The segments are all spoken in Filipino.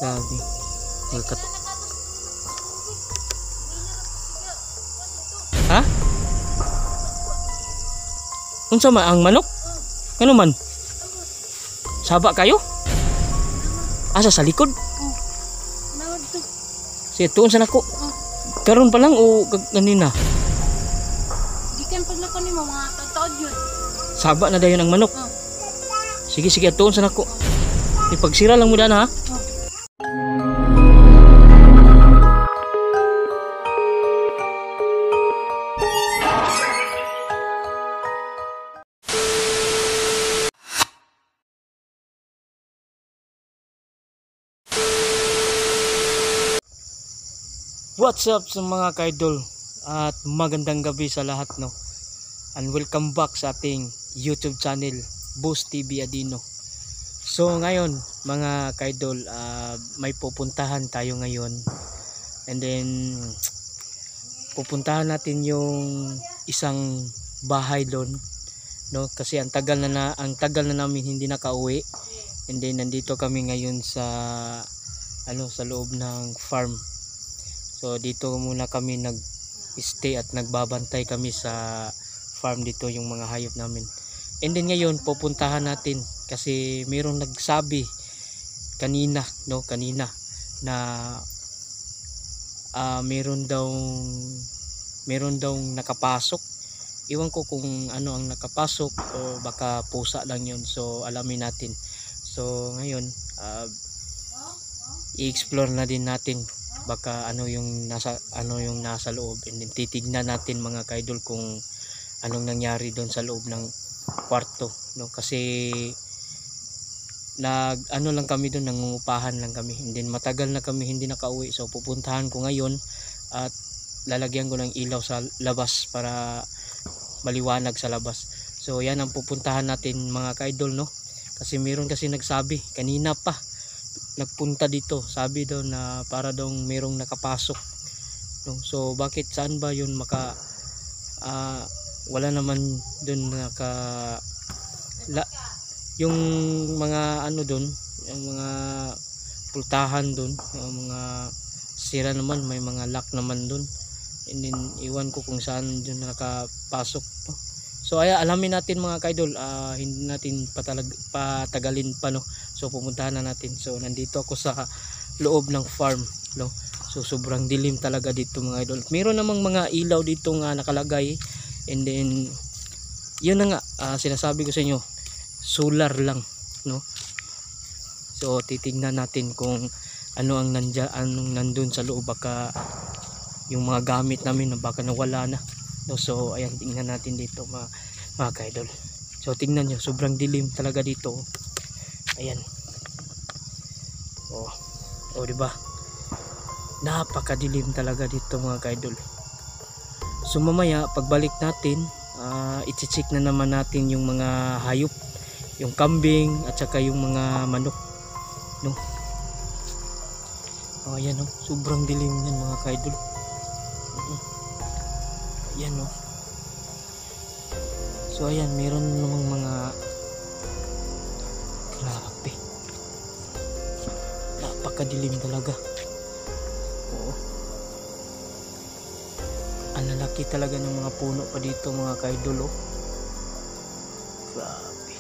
Grabe. Ha? Unsa man ang manok? Ano man? Saba kayo? Asa sa likod? Nawad to. Sige, tuon sa nako. Karon pa lang o kanina? Gikan pag nako nimo mga taod yun. Saba na dayon ang manok. Sige, sige, tuon sa nako. Ipagsira lang mo dana ha. What's up sa mga kaidol at magandang gabi sa lahat, no, and welcome back sa ating YouTube channel Boss TV Adino. So ngayon mga kaidol, may pupuntahan tayo ngayon, and then pupuntahan natin yung isang bahay doon, no, kasi ang tagal na namin hindi nakauwi, and then nandito kami ngayon sa sa loob ng farm. So dito muna kami nag-stay at nagbabantay kami sa farm dito, yung mga hayop namin. And then ngayon pupuntahan natin kasi mayroong nagsabi kanina, no, na meron daw nakapasok. Iwan ko kung ano ang nakapasok o baka pusa lang yun. So alamin natin. So ngayon i-explore na din natin baka ano yung nasa loob, and then titignan natin mga kaidol kung anong nangyari doon sa loob ng kwarto, no, kasi lang kami doon, nangungupahan lang kami, and then matagal na kami hindi nakauwi. So pupuntahan ko ngayon at lalagyan ko ng ilaw sa labas para maliwanag sa labas. So yan ang pupuntahan natin mga kaidol, no, kasi meron kasi nagsabi kanina pa, nagpunta dito, sabi daw na para daw merong nakapasok, no? So bakit, saan ba yun wala naman doon yung mga doon, yung mga pultahan doon, yung mga sira naman, may mga lock naman doon, and then iwan ko kung saan doon nakapasok, no? So alamin natin mga kaidol, hindi natin patagalin pa, no. So pumuntahan na natin. So nandito ako sa loob ng farm, no. So sobrang dilim talaga dito mga idol. Meron namang mga ilaw dito nga nakalagay, and then yun na nga, sinasabi ko sa inyo, solar lang, no. So titingnan natin kung anong nandun sa loob, baka yung mga gamit namin baka nawala na, no. So ayan, tingnan natin dito mga kaidol. So tingnan nyo, sobrang dilim talaga dito. Ayan. Oh, diba? Napakadilim talaga dito mga kaidol. So mamaya pagbalik natin, i-check na naman natin yung mga hayop, yung kambing at saka yung mga manok, no. Ayan, no, sobrang dilim yan mga kaidol. Ayan, no. So ayan, meron namang mga, grabe, napakadilim talaga. Oo, ang lalaki talaga ng mga puno pa dito mga kaidol, oh. Grabe.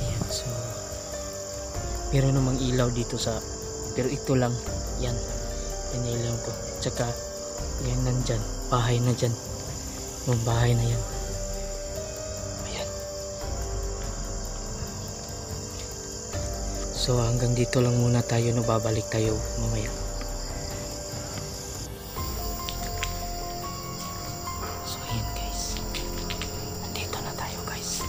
Ayan, so meron namang ilaw dito pero ito lang, yan ilaw ko, tsaka yan nandyan, bahay na dyan, yung bahay na yan. Ayan. So hanggang dito lang muna tayo, no, babalik tayo mamaya. So ayan guys, nandito na tayo guys.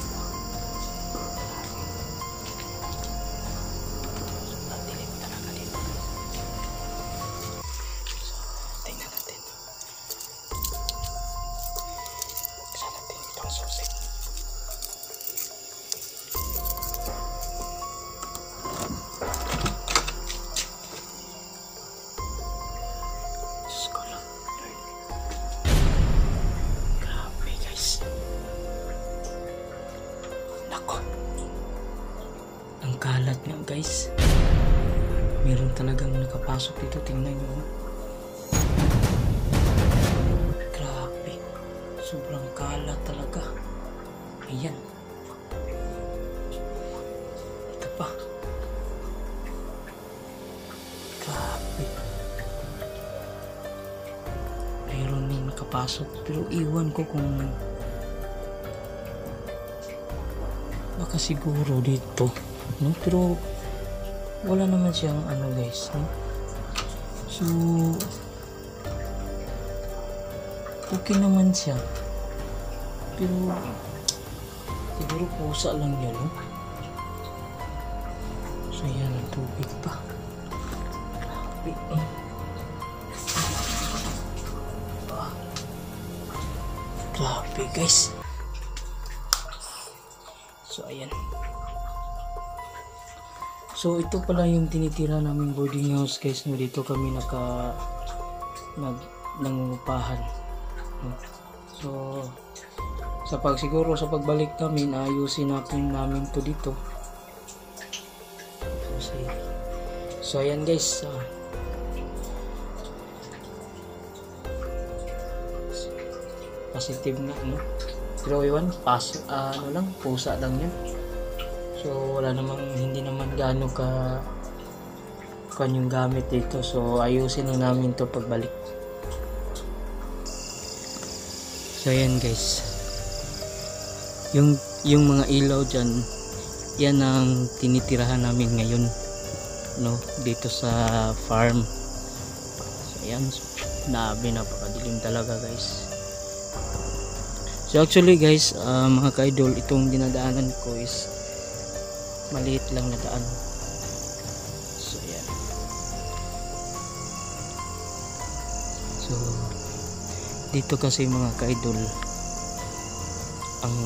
Dilim talaga dito. Tingnan natin. Buksan natin itong susi. Nako. Ang kalat nga guys. Meron talagang nakapasok dito. Tingnan nyo. Grabe. Sobrang kalat talaga. Ayan. Ito pa. Grabe. Meron din nakapasok. Pero iwan ko kung baka siguro dito, no? Pero wala naman siyang ano guys, no? So okay naman siya, pero siguro pusa lang yun, no? So yan ang tubig pa. Grabe, grabe guys. So ayan. So ito pala yung tinitira naming boarding house guys, no? Dito kami nangungupahan. So siguro sa pagbalik namin, ayusin namin to dito. So ayan guys. Positive nga, no? Pero iwan, ano lang, pusa lang yan. So wala namang, hindi naman gaano yung gamit dito. So ayusin lang namin to pagbalik. So ayan guys, yung mga ilaw dyan, yan ang tinitirahan namin ngayon, no, dito sa farm. So ayan, napakadilim talaga guys. So actually guys, mga ka-idol, itong dinadaanan ko is maliit lang na daan. So yan. So dito kasi mga ka-idol, ang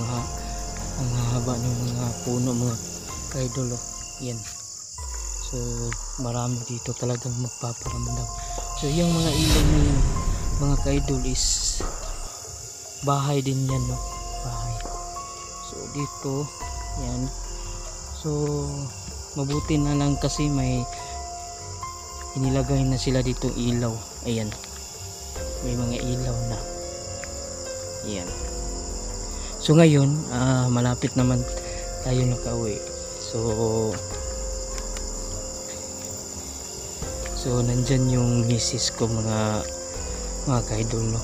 haba ng mga puno mga ka-idol, oh. Yan. So marami dito talagang magpaparamdam. So yung mga ilaw na yun, mga ka-idol, is bahay din yan, no? Bahay. So dito, yan. So mabuti na lang kasi may inilagay na sila dito ilaw. Ayan, may mga ilaw na. Yan. So ngayon, malapit naman tayo nakauwi. So nandyan yung misis ko, mga ka-idol, no?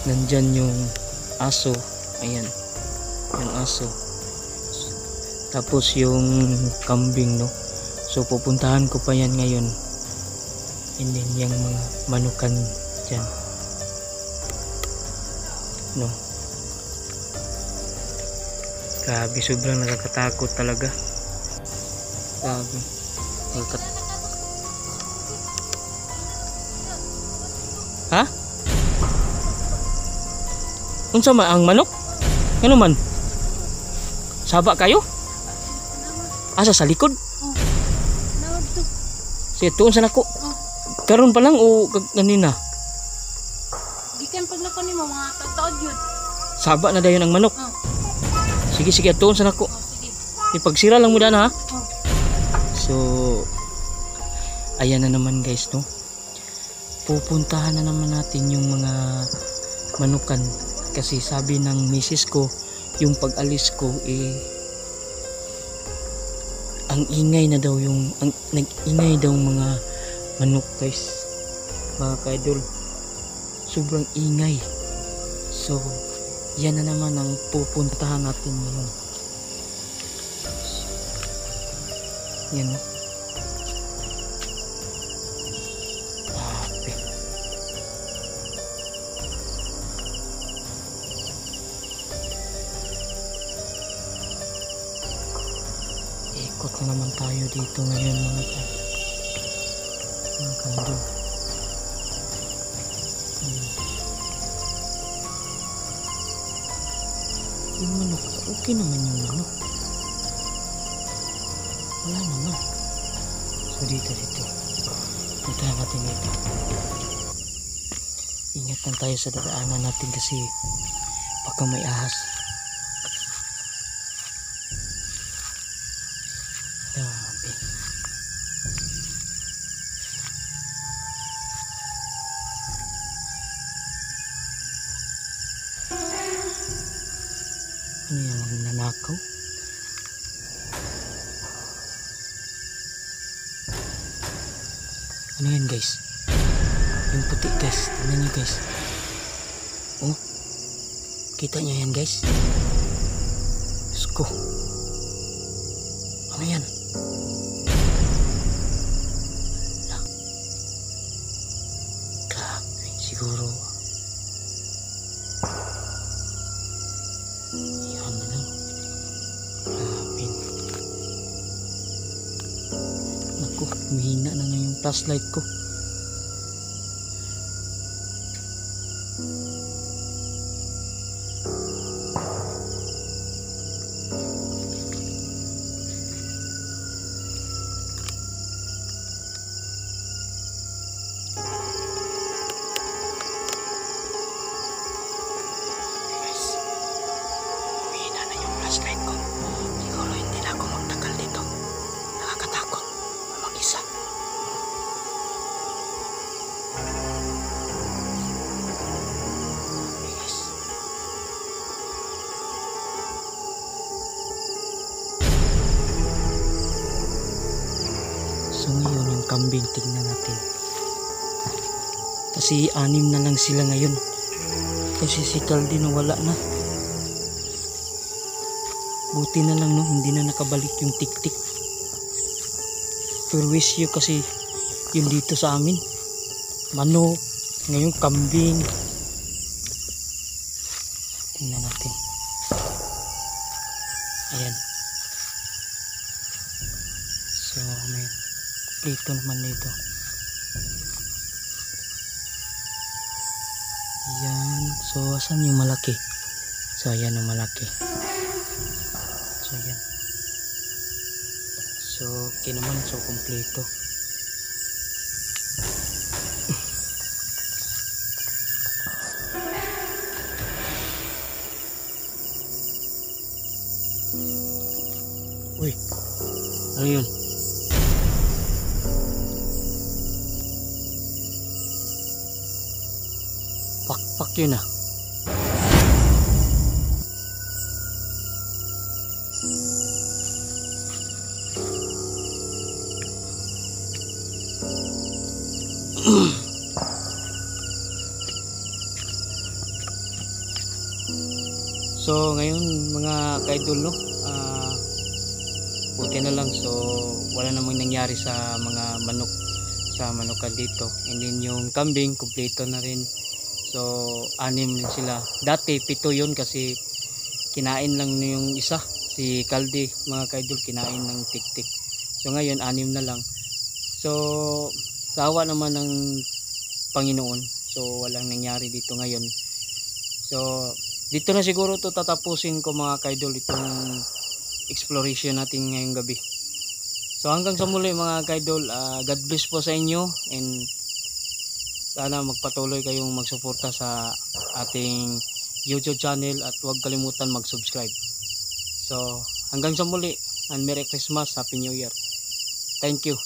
Nandyan yung aso. Ayan, yung aso. Tapos yung kambing, no? So pupuntahan ko pa yan ngayon. And then yung mga manukan dyan, no? Grabe, sobrang nakakatakot talaga. Grabe, ha? Unsa man ang manok? Ano man? Saba kayo? Asa sa likod? Sige, tuon sa nako. Karon pa lang o kanina? Gikan paglakon nimo mga taod yun. Saba na dayon ang manok. Sige, tuon sa nako. Sige. Ipagsira lang mo daan, ha? Oh. So ayan na naman guys, no? Pupuntahan na naman natin yung mga manukan. Kasi sabi ng misis ko, yung pag-alis ko, ang ingay na daw nag-ingay daw mga manok guys, mga ka-idol. Sobrang ingay. So yan na naman ang pupuntahan natin ngayon. Yan, no? Ikot na naman tayo dito ngayon mga ka-idol. Yung manok, okay naman yung manok. Wala naman. So dito. Puntahan natin dito. Ingat lang tayo sa dadaanan natin kasi baka may ahas. Grabe. Ano yung nanakaw? Ano yan guys? Yung puti guys, tingnan nyo guys. Oh, kita nyo yan guys? Diyos ko. Ano yan? Ala. Grabe, siguro. Yan na lang. Grabe. Naku, mahina na yung flashlight ko. Flashlight ko. Siguro hindi na ako magtagal dito. Nakakatakot. Mag-isa. Okay guys. So ngayon yung kambing tignan natin. Kasi 6 na lang sila ngayon. Kasi si Caldi nawala na. Buti na lang no, hindi na nakabalik yung tik-tik. Perwisyo kasi yun dito sa amin. Manok, ngayon kambing. Tingnan natin. Ayan. So, may plito naman dito. Ayan. So, asan yung malaki? So, ayan ang malaki. So yan. So okay naman, so kompleto. Uy, ano yun? Pakpak yun ah. So ngayon mga kaidol no, buti na lang, so wala namang nangyari sa mga manok, sa manukan dito. And then yung kambing kumpleto na rin, so 6 din sila. Dati 7 yun kasi kinain lang yung isa, si Caldi mga kaidol, kinain ng tik-tik. So ngayon 6 na lang. So sa awa naman ng Panginoon, so walang nangyari dito ngayon. So dito na siguro to tatapusin ko mga kaidol, itong exploration natin ngayong gabi. So hanggang sa muli mga kaidol, God bless po sa inyo, and sana magpatuloy kayong magsuporta sa ating YouTube channel at huwag kalimutan mag-subscribe. So hanggang sa muli, and Merry Christmas, Happy New Year. Thank you.